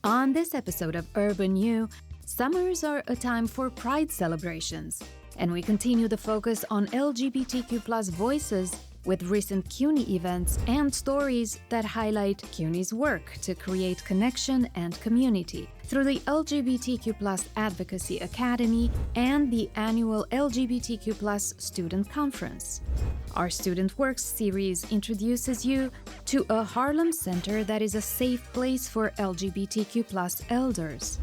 On this episode of Urban U, summers are a time for pride celebrations, and we continue the focus on LGBTQ+ voices with recent CUNY events and stories that highlight CUNY's work to create connection and community through the LGBTQ+ Advocacy Academy and the annual LGBTQ+ Student Conference. Our Student Works series introduces you to a Harlem center that is a safe place for LGBTQ+ elders.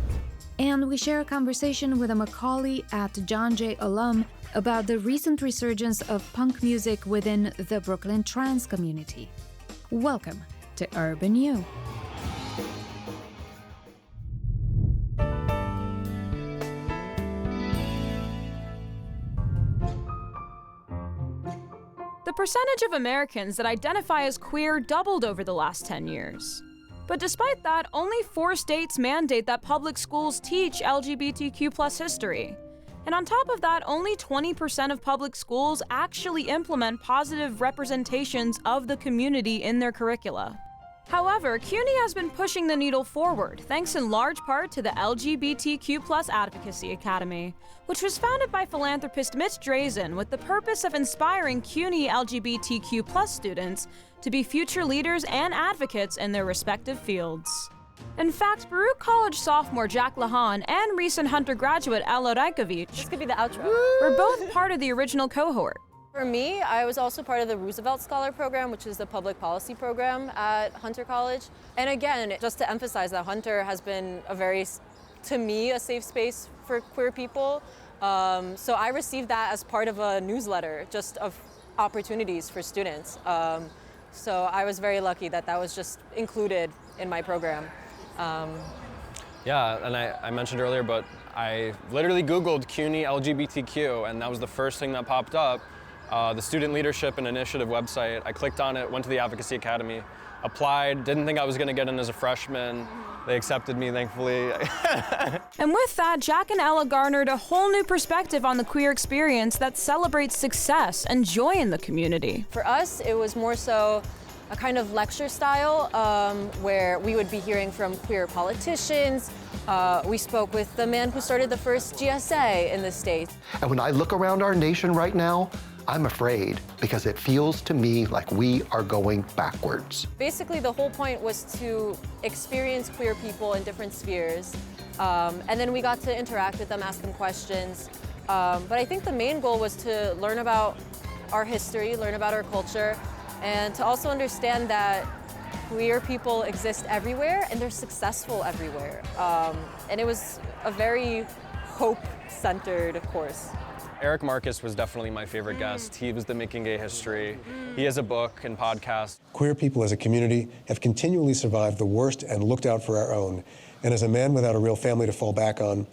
And we share a conversation with a Macaulay at John Jay alum about the recent resurgence of punk music within the Brooklyn trans community. Welcome to Urban U. The percentage of Americans that identify as queer doubled over the last 10 years. But despite that, only 4 states mandate that public schools teach LGBTQ+ history. And on top of that, only 20% of public schools actually implement positive representations of the community in their curricula. However, CUNY has been pushing the needle forward, thanks in large part to the LGBTQ+ Advocacy Academy, which was founded by philanthropist Mitch Drazen with the purpose of inspiring CUNY LGBTQ+ students to be future leaders and advocates in their respective fields. In fact, Baruch College sophomore Jack Lahan and recent Hunter graduate Ella Rajkovic This could be the outro. were both part of the original cohort. For me, I was also part of the Roosevelt Scholar Program, which is the public policy program at Hunter College. And again, just to emphasize that Hunter has been to me, a safe space for queer people. So I received that as part of a newsletter, just of opportunities for students. So I was very lucky that that was just included in my program. Yeah, and I mentioned earlier, but I literally Googled CUNY LGBTQ, and that was the first thing that popped up. The Student Leadership and Initiative website. I clicked on it, went to the Advocacy Academy, applied, didn't think I was gonna get in as a freshman. They accepted me, thankfully. And with that, Jack and Ella garnered a whole new perspective on the queer experience that celebrates success and joy in the community. For us, it was more so a kind of lecture style where we would be hearing from queer politicians. We spoke with the man who started the first GSA in the States. And when I look around our nation right now, I'm afraid because it feels to me like we are going backwards. Basically, the whole point was to experience queer people in different spheres. And then we got to interact with them, ask them questions. But I think the main goal was to learn about our history, learn about our culture, and to also understand that queer people exist everywhere and they're successful everywhere. And it was a very hope-centered course. Eric Marcus was definitely my favorite guest. He was the Making Gay History. He has a book and podcast. Queer people as a community have continually survived the worst and looked out for our own. And as a man without a real family to fall back on,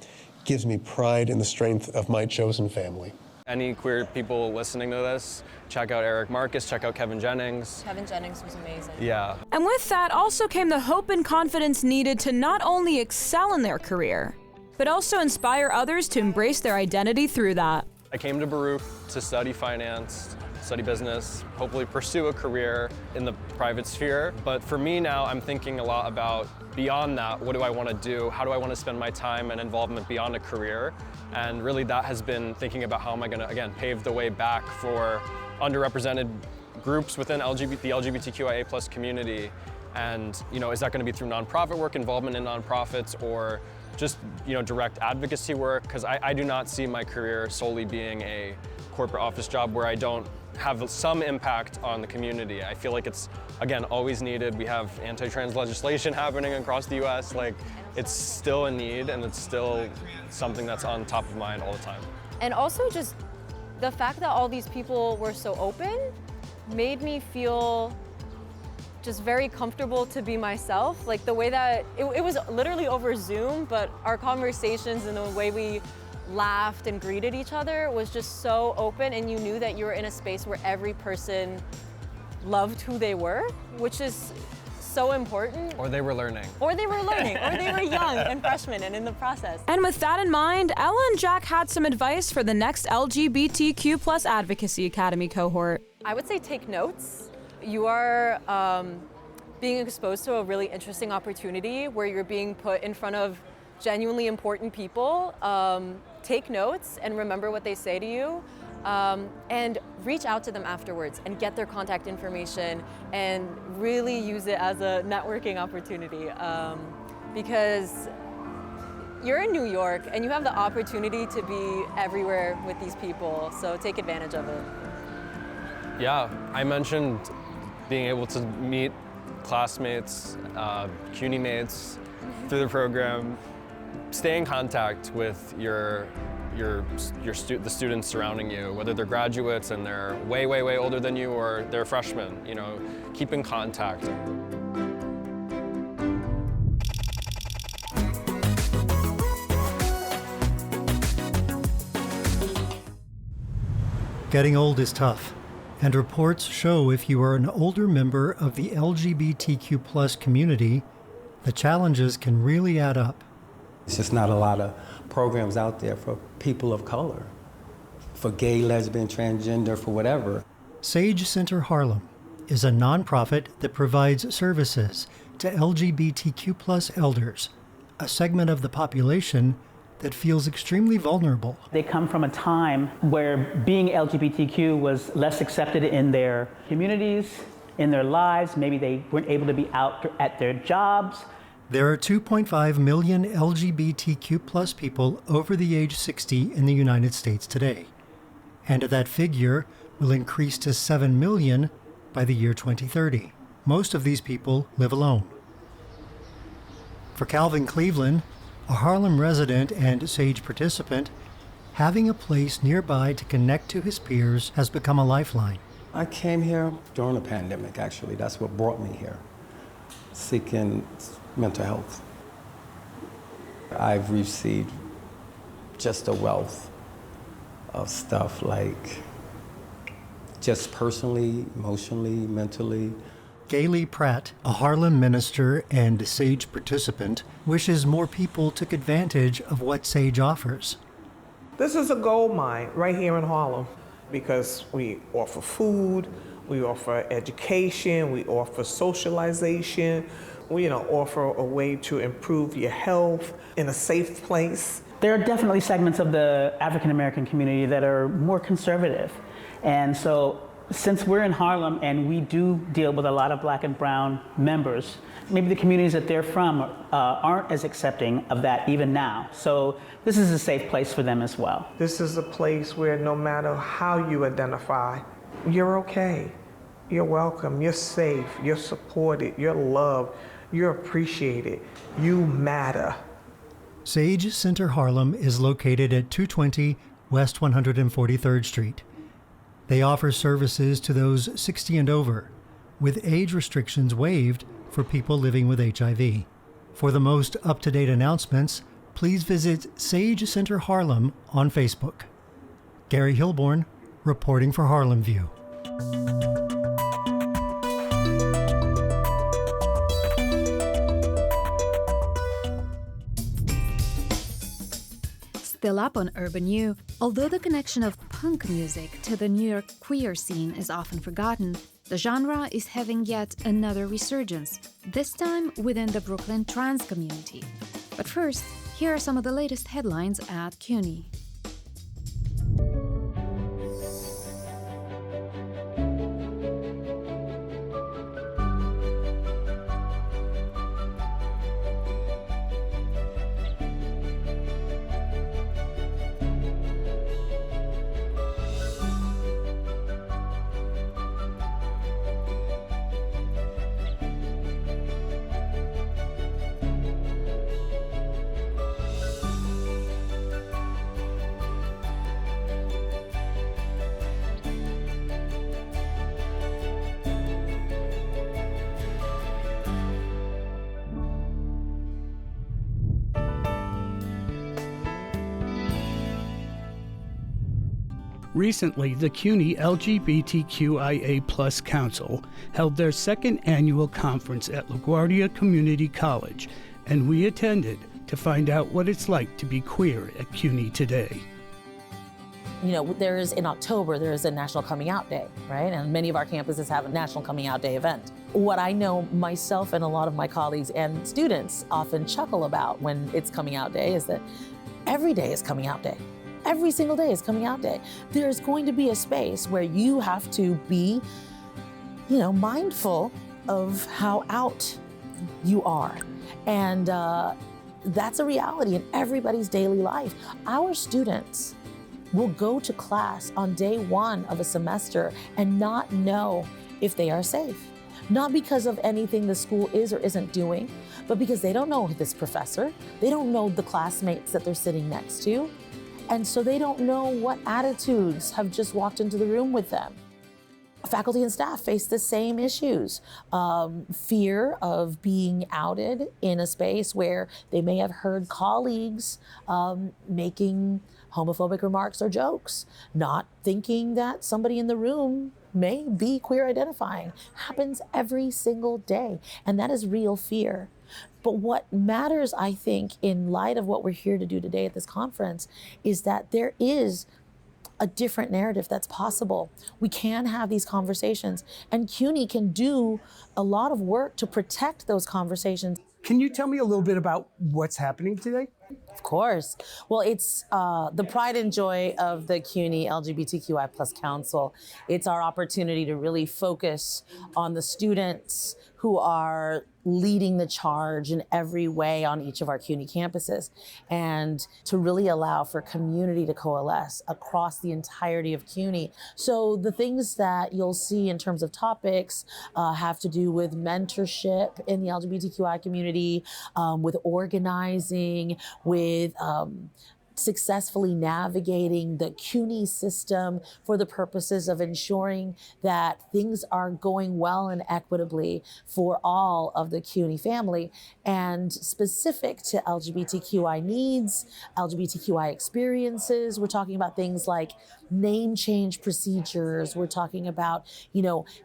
gives me pride in the strength of my chosen family. Any queer people listening to this, check out Eric Marcus, check out Kevin Jennings. Kevin Jennings was amazing. Yeah. And with that also came the hope and confidence needed to not only excel in their career, but also inspire others to embrace their identity through that. I came to Baruch to study finance, study business, hopefully pursue a career in the private sphere. But for me now, I'm thinking a lot about beyond that, what do I want to do? How do I want to spend my time and involvement beyond a career? And really that has been thinking about how am I going to, again, pave the way back for underrepresented groups within the LGBTQIA+ community. And, is that going to be through nonprofit work, involvement in nonprofits, or just, direct advocacy work? Because I do not see my career solely being a corporate office job where I don't have some impact on the community. I feel like it's, again, always needed. We have anti-trans legislation happening across the US. Like, it's still a need and it's still something that's on top of mind all the time. And also just the fact that all these people were so open made me feel just very comfortable to be myself. Like the way that, it was literally over Zoom, but our conversations and the way we laughed and greeted each other was just so open, and you knew that you were in a space where every person loved who they were, which is so important. Or they were learning. Or they were young and freshmen and in the process. And with that in mind, Ella and Jack had some advice for the next LGBTQ+ Advocacy Academy cohort. I would say take notes. You are being exposed to a really interesting opportunity where you're being put in front of genuinely important people. Take notes and remember what they say to you, and reach out to them afterwards and get their contact information and really use it as a networking opportunity, because you're in New York and you have the opportunity to be everywhere with these people, so take advantage of it. Yeah, I mentioned being able to meet classmates, CUNY mates through the program. Stay in contact with the students surrounding you, whether they're graduates and they're way, way, way older than you or they're freshmen. You know, keep in contact. Getting old is tough, and reports show if you are an older member of the LGBTQ+ community, the challenges can really add up. There's just not a lot of programs out there for people of color, for gay, lesbian, transgender, for whatever. Sage Center Harlem is a nonprofit that provides services to LGBTQ+ elders, a segment of the population that feels extremely vulnerable. They come from a time where being LGBTQ was less accepted in their communities, in their lives. Maybe they weren't able to be out at their jobs. There are 2.5 million LGBTQ+ people over the age 60 in the United States today, and that figure will increase to 7 million by the year 2030. Most of these people live alone. For Calvin Cleveland, a Harlem resident and Sage participant, having a place nearby to connect to his peers has become a lifeline. I came here during the pandemic, actually. That's what brought me here, seeking mental health. I've received just a wealth of stuff, like just personally, emotionally, mentally. Gailey Pratt, a Harlem minister and Sage participant, wishes more people took advantage of what Sage offers. This is a gold mine right here in Harlem because we offer food, we offer education, we offer socialization, we offer a way to improve your health in a safe place. There are definitely segments of the African American community that are more conservative. And so since we're in Harlem and we do deal with a lot of Black and brown members, maybe the communities that they're from aren't as accepting of that even now. So this is a safe place for them as well. This is a place where no matter how you identify, you're okay. You're welcome, you're safe, you're supported, you're loved, you're appreciated, you matter. Sage Center Harlem is located at 220 West 143rd Street. They offer services to those 60 and over, with age restrictions waived for people living with HIV. For the most up-to-date announcements, please visit Sage Center Harlem on Facebook. Gary Hilborn, reporting for Harlem View. Still up on Urban U, although the connection of punk music to the New York queer scene is often forgotten, the genre is having yet another resurgence, this time within the Brooklyn trans community. But first, here are some of the latest headlines at CUNY. Recently, the CUNY LGBTQIA+ Council held their second annual conference at LaGuardia Community College, and we attended to find out what it's like to be queer at CUNY today. there is in October, there is a National Coming Out Day, right? And many of our campuses have a National Coming Out Day event. What I know myself and a lot of my colleagues and students often chuckle about when it's Coming Out Day is that every day is Coming Out Day. Every single day is Coming Out Day. There's going to be a space where you have to be, mindful of how out you are. And that's a reality in everybody's daily life. Our students will go to class on day one of a semester and not know if they are safe. Not because of anything the school is or isn't doing, but because they don't know this professor, they don't know the classmates that they're sitting next to, and so they don't know what attitudes have just walked into the room with them. Faculty and staff face the same issues. Fear of being outed in a space where they may have heard colleagues making homophobic remarks or jokes, not thinking that somebody in the room may be queer identifying. Happens every single day, and that is real fear. But what matters, I think, in light of what we're here to do today at this conference, is that there is a different narrative that's possible. We can have these conversations, and CUNY can do a lot of work to protect those conversations. Can you tell me a little bit about what's happening today? Of course. Well, it's the pride and joy of the CUNY LGBTQI+ Council. It's our opportunity to really focus on the students who are leading the charge in every way on each of our CUNY campuses, and to really allow for community to coalesce across the entirety of CUNY. So the things that you'll see in terms of topics have to do with mentorship in the LGBTQI community, with organizing, with successfully navigating the CUNY system for the purposes of ensuring that things are going well and equitably for all of the CUNY family, and specific to LGBTQI needs, LGBTQI experiences. We're talking about things like name change procedures. We're talking about,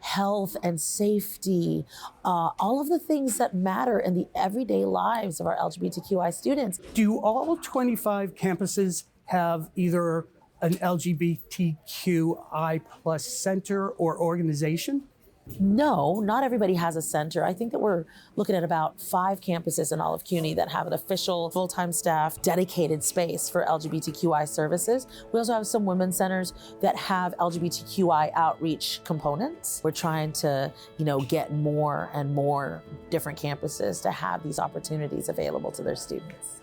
health and safety, all of the things that matter in the everyday lives of our LGBTQI students. Do all 25 campuses have either an LGBTQI+ center or organization? No, not everybody has a center. I think that we're looking at about 5 campuses in all of CUNY that have an official full-time staff dedicated space for LGBTQI services. We also have some women's centers that have LGBTQI outreach components. We're trying to, get more and more different campuses to have these opportunities available to their students.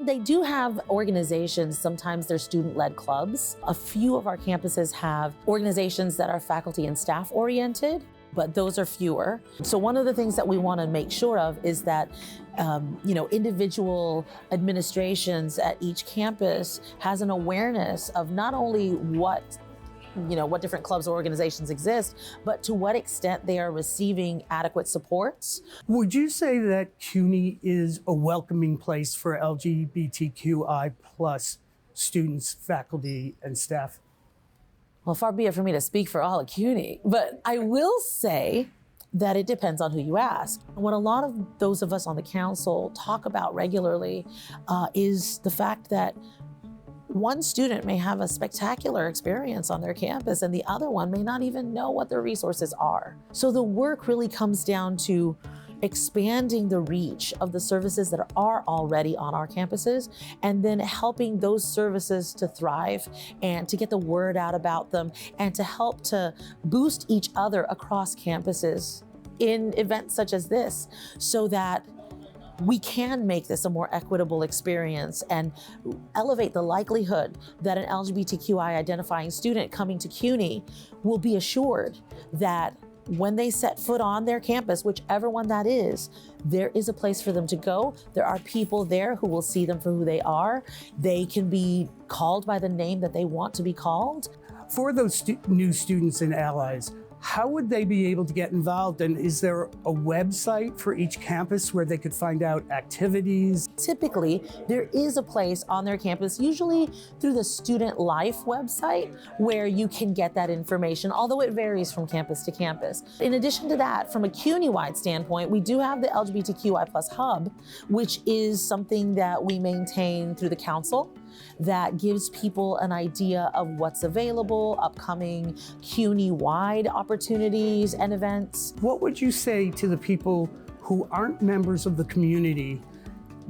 They do have organizations, sometimes they're student-led clubs. A few of our campuses have organizations that are faculty and staff oriented, but those are fewer. So one of the things that we want to make sure of is that individual administrations at each campus has an awareness of not only what different clubs or organizations exist, but to what extent they are receiving adequate supports. Would you say that CUNY is a welcoming place for LGBTQI+ students, faculty, and staff? Well, far be it for me to speak for all of CUNY, but I will say that it depends on who you ask. What a lot of those of us on the council talk about regularly is the fact that one student may have a spectacular experience on their campus and the other one may not even know what their resources are. So the work really comes down to expanding the reach of the services that are already on our campuses, and then helping those services to thrive and to get the word out about them, and to help to boost each other across campuses in events such as this, so that we can make this a more equitable experience and elevate the likelihood that an LGBTQI identifying student coming to CUNY will be assured that when they set foot on their campus, whichever one that is, there is a place for them to go. There are people there who will see them for who they are. They can be called by the name that they want to be called. For those new students and allies, how would they be able to get involved? And is there a website for each campus where they could find out activities? Typically, there is a place on their campus, usually through the Student Life website, where you can get that information, although it varies from campus to campus. In addition to that, from a CUNY-wide standpoint, we do have the LGBTQI+ Hub, which is something that we maintain through the council. that gives people an idea of what's available, upcoming CUNY-wide opportunities and events. What would you say to the people who aren't members of the community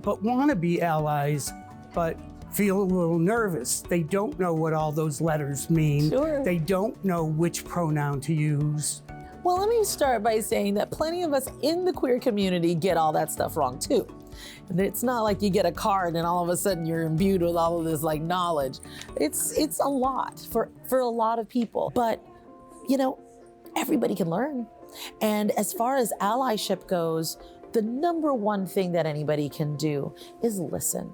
but want to be allies, but feel a little nervous? They don't know what all those letters mean. Sure. They don't know which pronoun to use. Well, let me start by saying that plenty of us in the queer community get all that stuff wrong too. And it's not like you get a card and all of a sudden you're imbued with all of this like knowledge. It's a lot for a lot of people. But, you know, everybody can learn. And as far as allyship goes, the number one thing that anybody can do is listen.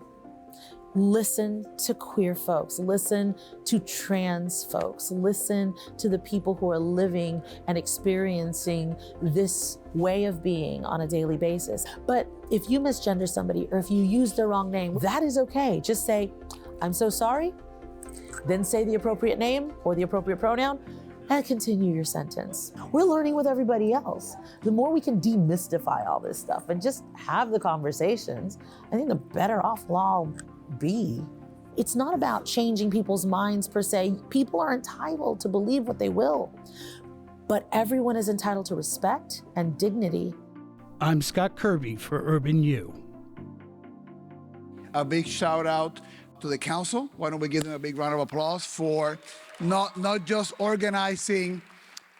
Listen to queer folks, listen to trans folks, listen to the people who are living and experiencing this way of being on a daily basis. But if you misgender somebody or if you use the wrong name, that is okay. Just say, I'm so sorry, then say the appropriate name or the appropriate pronoun, and continue your sentence. We're learning with everybody else. The more we can demystify all this stuff and just have the conversations, I think the better off we'll all be. It's not about changing people's minds per se. People are entitled to believe what they will, but everyone is entitled to respect and dignity. I'm Scott Kirby for Urban U. A big shout out to the council. Why don't we give them a big round of applause for not just organizing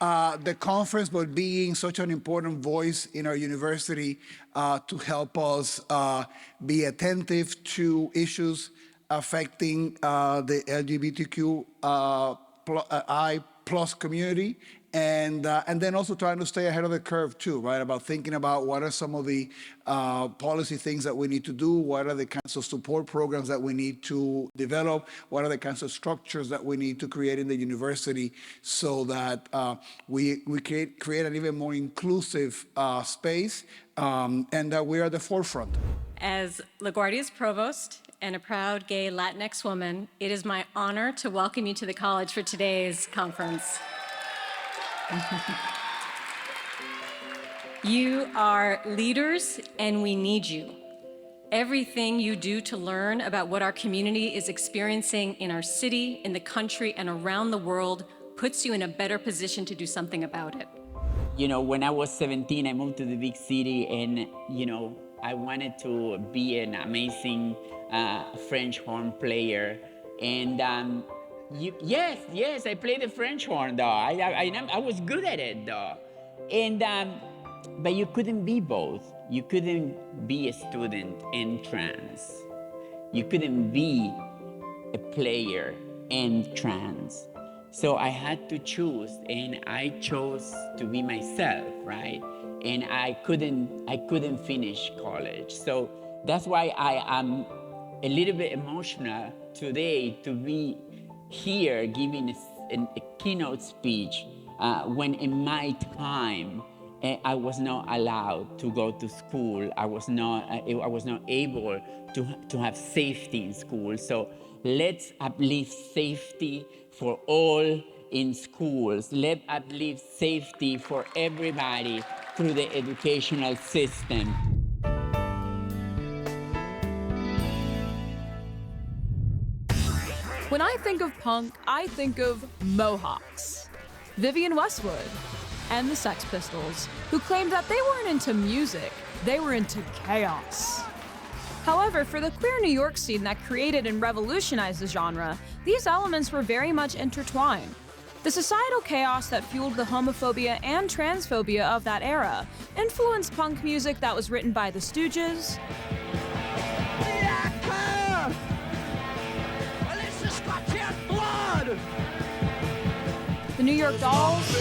the conference, but being such an important voice in our university to help us be attentive to issues affecting the LGBTQ I+ community, and then also trying to stay ahead of the curve too, right? About thinking about what are some of the policy things that we need to do, what are the kinds of support programs that we need to develop, what are the kinds of structures that we need to create in the university so that we create an even more inclusive space and that we are at the forefront. As LaGuardia's provost and a proud gay Latinx woman, it is my honor to welcome you to the college for today's conference. You are leaders, and we need you. Everything you do to learn about what our community is experiencing in our city, in the country, and around the world puts you in a better position to do something about it. You know, when I was 17, I moved to the big city, and, you know, I wanted to be an amazing French horn player. And yes, I played the French horn, though. I was good at it, though. And, but you couldn't be both. You couldn't be a student and trans. You couldn't be a player and trans. So I had to choose, and I chose to be myself, right? And I couldn't finish college. So that's why I am a little bit emotional today to be here giving a keynote speech when in my time I was not allowed to go to school. I was not able to have safety in school. So let's uplift safety for all in schools. Let's uplift safety for everybody through the educational system. When I think of punk, I think of Mohawks, Vivienne Westwood, and the Sex Pistols, who claimed that they weren't into music, they were into chaos. However, for the queer New York scene that created and revolutionized the genre, these elements were very much intertwined. The societal chaos that fueled the homophobia and transphobia of that era influenced punk music that was written by the Stooges, the New York Dolls,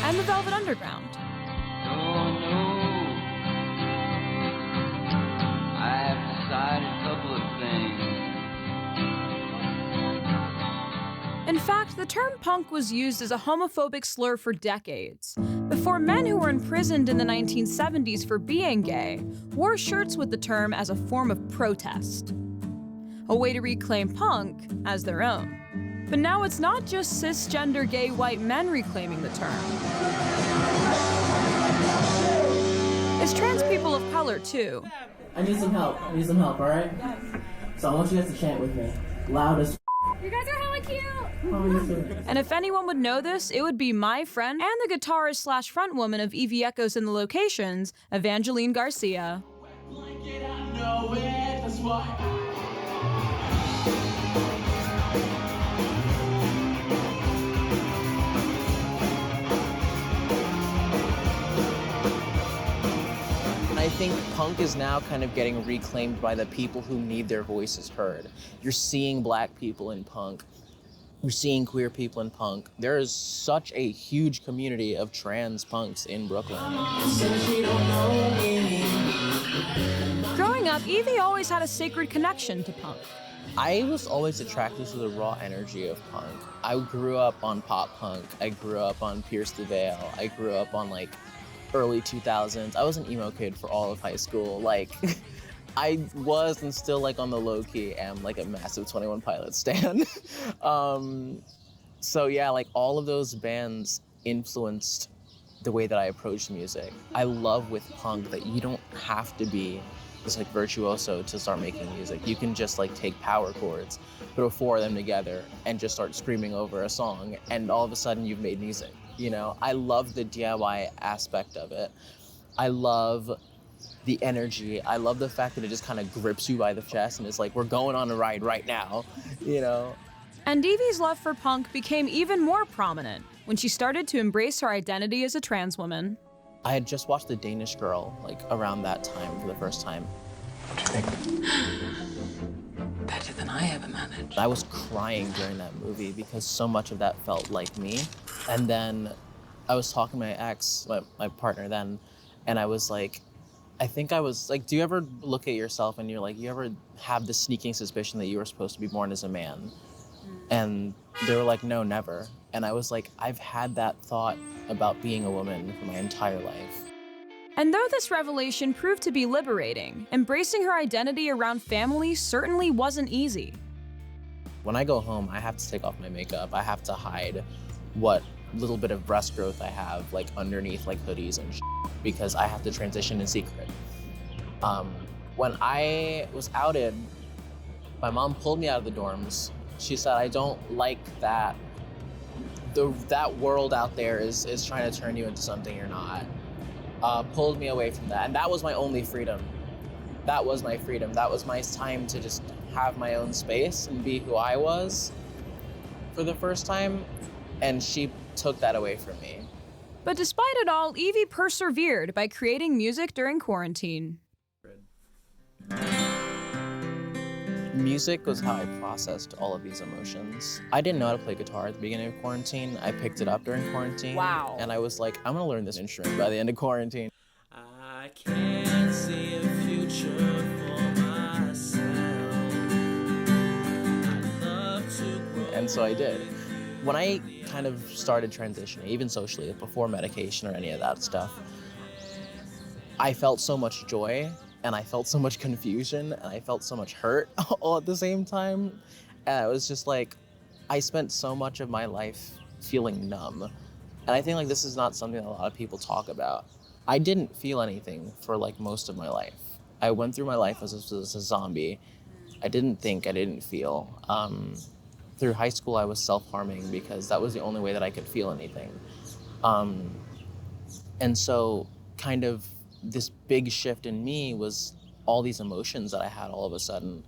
and the Velvet Underground. In fact, the term punk was used as a homophobic slur for decades, before men who were imprisoned in the 1970s for being gay wore shirts with the term as a form of protest, a way to reclaim punk as their own. But now it's not just cisgender gay white men reclaiming the term. It's trans people of color, too. I need some help, all right? So I want you guys to chant with me. Loud as You guys are hella cute! And if anyone would know this, it would be my friend and the guitarist slash frontwoman of Evie Echoes in the Locations, Evangeline Garcia. I think punk is now kind of getting reclaimed by the people who need their voices heard. You're seeing black people in punk. You're seeing queer people in punk. There is such a huge community of trans punks in Brooklyn. Growing up, Evie always had a sacred connection to punk. I was always attracted to the raw energy of punk. I grew up on pop punk. I grew up on Pierce the Veil. I grew up on like early 2000s. I was an emo kid for all of high school. Like, I was and still like on the low key am like a massive 21 Pilots stan. So yeah, like all of those bands influenced the way that I approached music. I love with punk that you don't have to be this like virtuoso to start making music. You can just like take power chords, throw four of them together and just start screaming over a song and all of a sudden you've made music. You know, I love the DIY aspect of it. I love the energy. I love the fact that it just kind of grips you by the chest and it's like, we're going on a ride right now, you know? And Evie's love for punk became even more prominent when she started to embrace her identity as a trans woman. I had just watched The Danish Girl, like around that time for the first time. What do you think? better than I ever managed. I was crying during that movie because so much of that felt like me. And then I was talking to my ex, my partner then, and I was like, I think I was like, do you ever look at yourself and you're like, you ever have the sneaking suspicion that you were supposed to be born as a man? And they were like, no, never. And I was like, I've had that thought about being a woman for my entire life. And though this revelation proved to be liberating, embracing her identity around family certainly wasn't easy. When I go home, I have to take off my makeup. I have to hide what little bit of breast growth I have, like underneath like hoodies and because I have to transition in secret. When I was outed, my mom pulled me out of the dorms. She said, I don't like that. That world out there is trying to turn you into something you're not. Pulled me away from that. And that was my only freedom. That was my freedom. That was my time to just have my own space and be who I was for the first time. And she took that away from me. But despite it all, Evie persevered by creating music during quarantine. Music was how I processed all of these emotions. I didn't know how to play guitar at the beginning of quarantine. I picked it up during quarantine. Wow. And I was like, I'm gonna learn this instrument by the end of quarantine. I can't see a future for myself. I'd love to grow. And so I did. When I kind of started transitioning, even socially, before medication or any of that stuff, I felt so much joy. And I felt so much confusion and I felt so much hurt all at the same time. And it was just like, I spent so much of my life feeling numb. And I think like this is not something that a lot of people talk about. I didn't feel anything for like most of my life. I went through my life as a zombie. I didn't think, I didn't feel. Through high school, I was self-harming because that was the only way that I could feel anything. And so kind of this big shift in me was all these emotions that I had all of a sudden.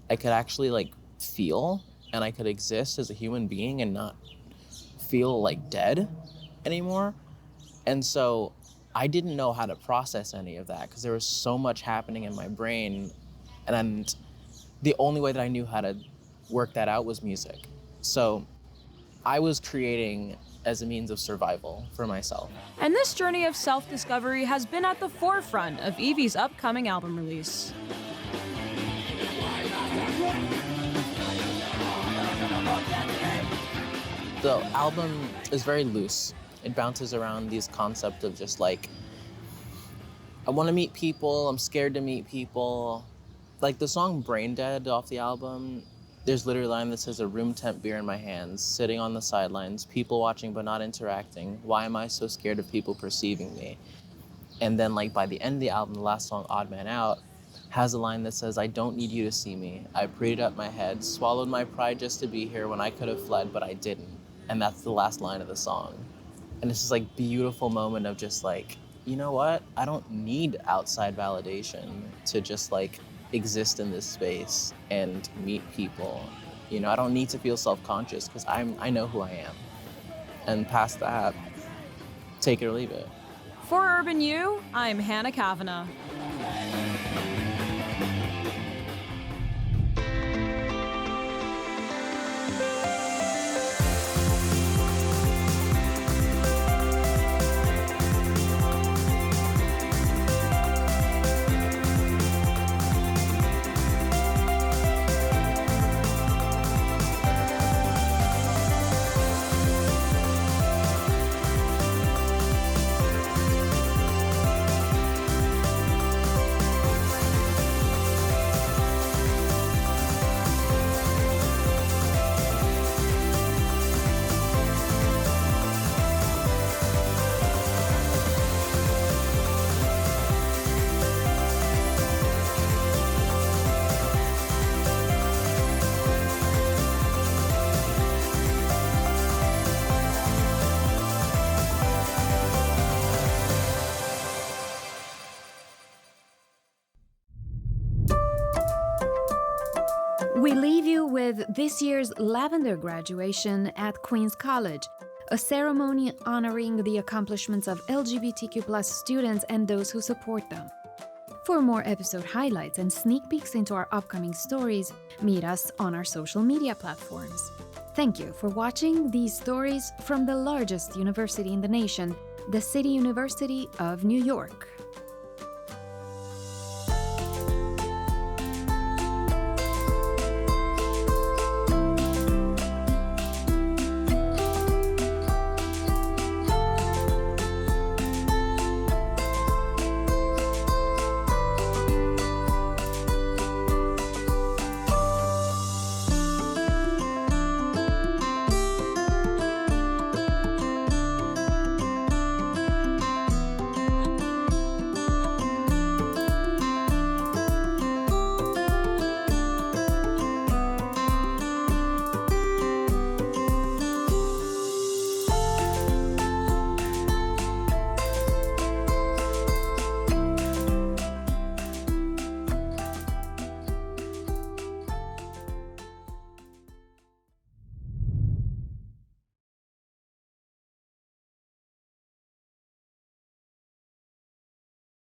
I could actually like feel and I could exist as a human being and not feel like dead anymore. And so I didn't know how to process any of that because there was so much happening in my brain. And the only way that I knew how to work that out was music. So I was creating as a means of survival for myself. And this journey of self-discovery has been at the forefront of Evie's upcoming album release. The album is very loose. It bounces around these concepts of just like, I want to meet people, I'm scared to meet people. Like the song Brain Dead off the album There's literally a line that says, a room temp beer in my hands, sitting on the sidelines, people watching but not interacting. Why am I so scared of people perceiving me? And then like by the end of the album, the last song, Odd Man Out, has a line that says, I don't need you to see me. I prayed up my head, swallowed my pride just to be here when I could have fled, but I didn't. And that's the last line of the song. And it's this like beautiful moment of just like, you know what? I don't need outside validation to just like exist in this space and meet people. You know, I don't need to feel self-conscious because I know who I am. And past that, take it or leave it. For Urban U, I'm Hannah Kavanagh. We leave you with this year's Lavender graduation at Queen's College, a ceremony honoring the accomplishments of LGBTQ+ students and those who support them. For more episode highlights and sneak peeks into our upcoming stories, meet us on our social media platforms. Thank you for watching these stories from the largest university in the nation, the City University of New York.